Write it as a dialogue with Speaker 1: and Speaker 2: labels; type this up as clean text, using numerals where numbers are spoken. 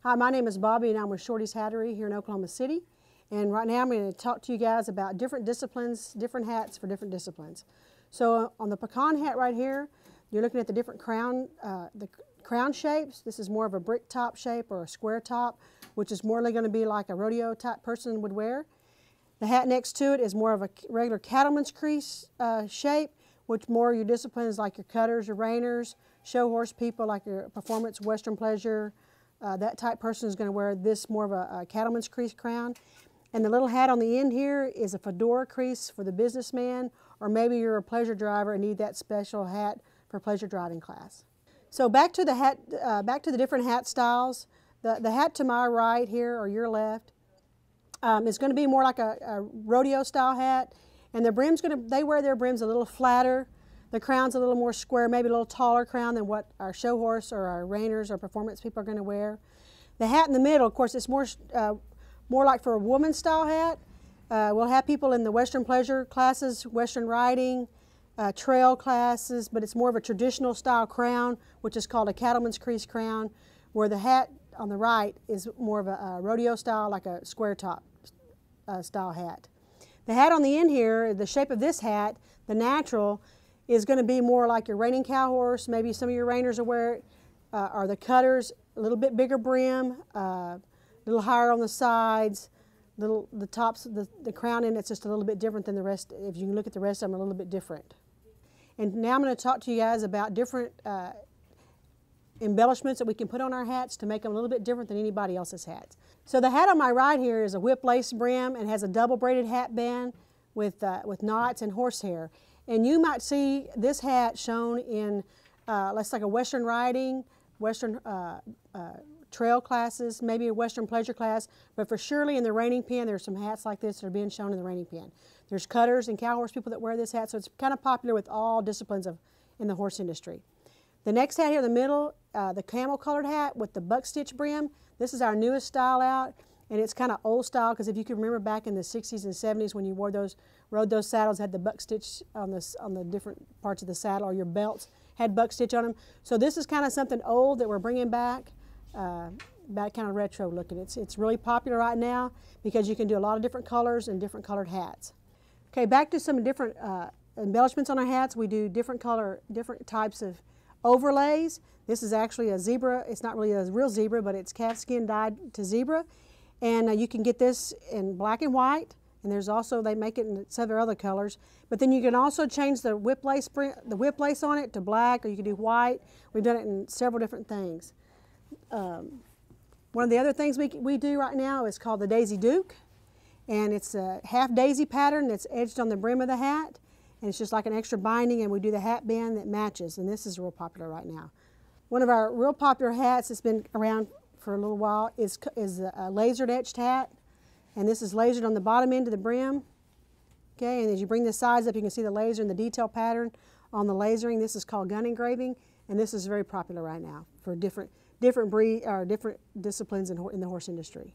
Speaker 1: Hi, my name is Bobby and I'm with Shorty's Hattery here in Oklahoma City. And right now I'm going to talk to you guys about different disciplines, different hats for different disciplines. So on the pecan hat right here, you're looking at the different crown shapes. This is more of a brick top shape or a square top, which is more going to be like a rodeo type person would wear. The hat next to it is more of a regular cattleman's crease shape, which more your disciplines like your cutters, your reiners, show horse people like your performance, western pleasure, that type person is going to wear this more of a cattleman's crease crown. And the little hat on the end here is a fedora crease for the businessman, or maybe you're a pleasure driver and need that special hat for pleasure driving class. So back to the hat, back to the different hat styles. The hat to my right here, or your left, is going to be more like a rodeo style hat, and the brim's they wear their brims a little flatter. The crown's a little more square, maybe a little taller crown than what our show horse or our reiners or performance people are going to wear. The hat in the middle, of course, it's more like for a woman's style hat. We'll have people in the western pleasure classes, western riding, trail classes, but it's more of a traditional style crown, which is called a cattleman's crease crown, where the hat on the right is more of a rodeo style, like a square top style hat. The hat on the end here, the shape of this hat, the natural, is going to be more like your reining cow horse. Maybe some of your reiners will wear it, or the cutters, a little bit bigger brim, a little higher on the sides, the tops, the crown in it's just a little bit different than the rest. If you can look at the rest of them, a little bit different. And now I'm going to talk to you guys about different embellishments that we can put on our hats to make them a little bit different than anybody else's hats. So the hat on my right here is a whip lace brim and has a double braided hat band with knots and horsehair. And you might see this hat shown in, let's like a western riding, western trail classes, maybe a western pleasure class, but for surely in the reining pen, there's some hats like this that are being shown in the reining pen. There's cutters and cow horse people that wear this hat, so it's kind of popular with all disciplines in the horse industry. The next hat here in the middle, the camel colored hat with the buck stitch brim, this is our newest style out, and it's kind of old style because if you can remember back in the 60s and 70s when you rode those saddles, had the buck stitch on the different parts of the saddle, or your belts had buck stitch on them. So this is kind of something old that we're bringing back, kind of retro looking. It's really popular right now because you can do a lot of different colors and different colored hats. Okay, back to some different embellishments on our hats. We do different types of overlays. This is actually a zebra. It's not really a real zebra, but it's calf skin dyed to zebra. And you can get this in black and white, and there's also, they make it in several other colors. But then you can also change the whip lace on it to black, or you can do white. We've done it in several different things. One of the other things we do right now is called the Daisy Duke, and it's a half daisy pattern that's edged on the brim of the hat, and it's just like an extra binding, and we do the hat band that matches, and this is real popular right now. One of our real popular hats that's been around for a little while is a lasered etched hat, and this is lasered on the bottom end of the brim. Okay, and as you bring the sides up, you can see the laser and the detail pattern on the lasering. This is called gun engraving, and this is very popular right now for different disciplines in the horse industry.